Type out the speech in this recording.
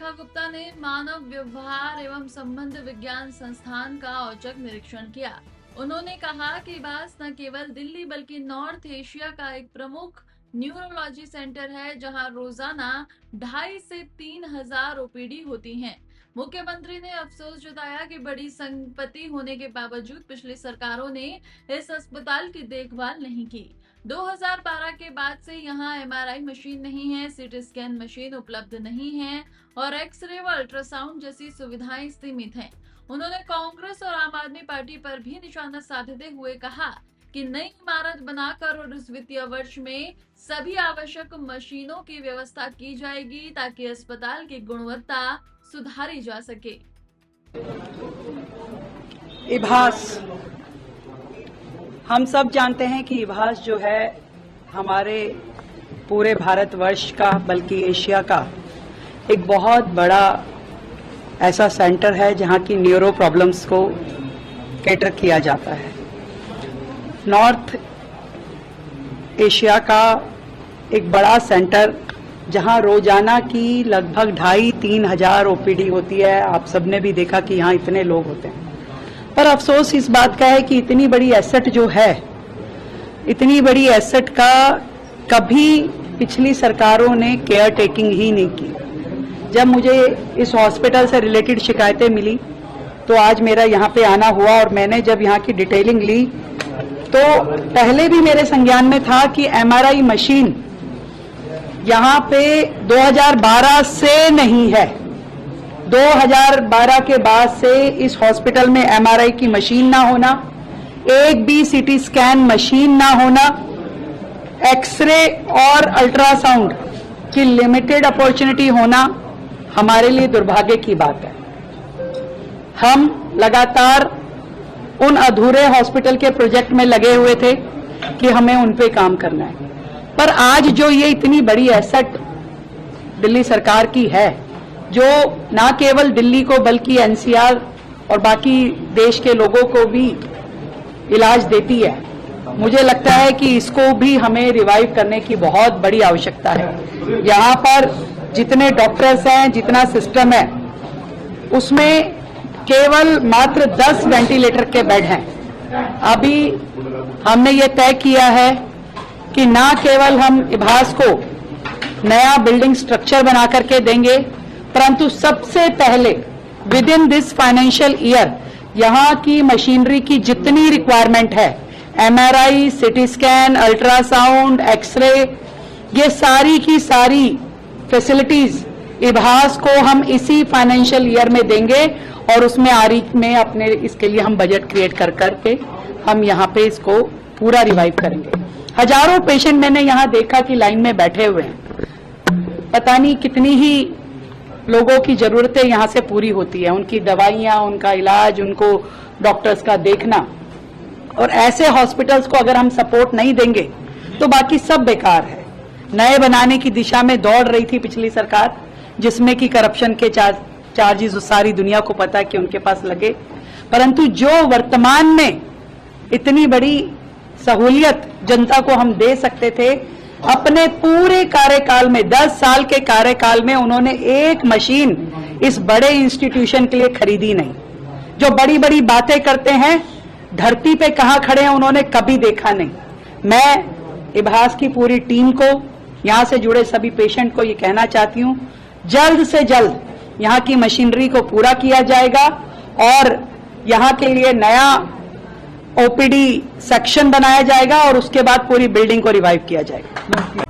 रेखा गुप्ता ने मानव व्यवहार एवं संबंध विज्ञान संस्थान का औचक निरीक्षण किया। उन्होंने कहा कि इबास न केवल दिल्ली बल्कि नॉर्थ एशिया का एक प्रमुख न्यूरोलॉजी सेंटर है, जहां रोजाना 2,500 से 3,000 ओपीडी होती हैं। मुख्यमंत्री ने अफसोस जताया कि बड़ी संपत्ति होने के बावजूद पिछली सरकारों ने इस अस्पताल की देखभाल नहीं की। 2012 के बाद से यहां एमआरआई मशीन नहीं है, सीटी स्कैन मशीन उपलब्ध नहीं है और एक्सरे व अल्ट्रासाउंड जैसी सुविधाएं सीमित हैं। उन्होंने कांग्रेस और आम आदमी पार्टी पर भी निशाना साधते हुए कहा कि नई इमारत बनाकर और इस वित्तीय वर्ष में सभी आवश्यक मशीनों की व्यवस्था की जाएगी ताकि अस्पताल की गुणवत्ता सुधारी जा सके। इबास, हम सब जानते हैं कि इबास जो है हमारे पूरे भारतवर्ष का बल्कि एशिया का एक बहुत बड़ा ऐसा सेंटर है जहां की न्यूरो प्रॉब्लम्स को कैटर किया जाता है। नॉर्थ एशिया का एक बड़ा सेंटर जहां रोजाना की लगभग 2,500-3 हजार ओपीडी होती है। आप सबने भी देखा कि यहाँ इतने लोग होते हैं, पर अफसोस इस बात का है कि इतनी बड़ी एसेट जो है, इतनी बड़ी एसेट का कभी पिछली सरकारों ने केयर टेकिंग ही नहीं की। जब मुझे इस हॉस्पिटल से रिलेटेड शिकायतें मिली तो आज मेरा यहाँ पे आना हुआ और मैंने जब यहाँ की डिटेलिंग ली तो पहले भी मेरे संज्ञान में था कि एमआरआई मशीन यहाँ पे 2012 से नहीं है। 2012 के बाद से इस हॉस्पिटल में एमआरआई की मशीन ना होना, एक भी सीटी स्कैन मशीन ना होना, एक्सरे और अल्ट्रासाउंड की लिमिटेड अपॉर्चुनिटी होना हमारे लिए दुर्भाग्य की बात है। हम लगातार उन अधूरे हॉस्पिटल के प्रोजेक्ट में लगे हुए थे कि हमें उन पे काम करना है, पर आज जो ये इतनी बड़ी एसेट दिल्ली सरकार की है, जो ना केवल दिल्ली को बल्कि एनसीआर और बाकी देश के लोगों को भी इलाज देती है, मुझे लगता है कि इसको भी हमें रिवाइव करने की बहुत बड़ी आवश्यकता है। यहाँ पर जितने डॉक्टर्स हैं, जितना सिस्टम है, उसमें केवल मात्र 10 वेंटिलेटर के बेड हैं। अभी हमने ये तय किया है कि ना केवल हम इबास को नया बिल्डिंग स्ट्रक्चर बना करके देंगे, परंतु सबसे पहले with in this financial year यहाँ की मशीनरी की जितनी रिक्वायरमेंट है, MRI, CT scan, ultrasound, x ray, ये सारी की सारी फैसिलिटीज इबास को हम इसी फाइनेंशियल ईयर में देंगे और उसमें आरीख में अपने इसके लिए हम बजट क्रिएट कर करके हम यहाँ पे इसको पूरा रिवाइव करेंगे। हजारों पेशेंट मैंने यहाँ देखा कि लाइन में बैठे हुए हैं। पता नहीं कितनी ही लोगों की जरूरतें यहाँ से पूरी होती है, उनकी दवाइयाँ, उनका इलाज, उनको डॉक्टर्स का देखना। और ऐसे हॉस्पिटल्स को अगर हम सपोर्ट नहीं देंगे तो बाकी सब बेकार है। नए बनाने की दिशा में दौड़ रही थी पिछली सरकार, जिसमें कि करप्शन के चार्जेस सारी दुनिया को पता है कि उनके पास लगे, परंतु जो वर्तमान में इतनी बड़ी सहूलियत जनता को हम दे सकते थे, अपने पूरे कार्यकाल में 10 साल के कार्यकाल में उन्होंने एक मशीन इस बड़े इंस्टीट्यूशन के लिए खरीदी नहीं। जो बड़ी बड़ी बातें करते हैं, धरती पे कहां खड़े हैं उन्होंने कभी देखा नहीं। मैं इबास की पूरी टीम को, यहां से जुड़े सभी पेशेंट को ये कहना चाहती हूं, जल्द से जल्द यहां की मशीनरी को पूरा किया जाएगा और यहां के लिए नया ओपीडी सेक्शन बनाया जाएगा और उसके बाद पूरी बिल्डिंग को रिवाइव किया जाएगा।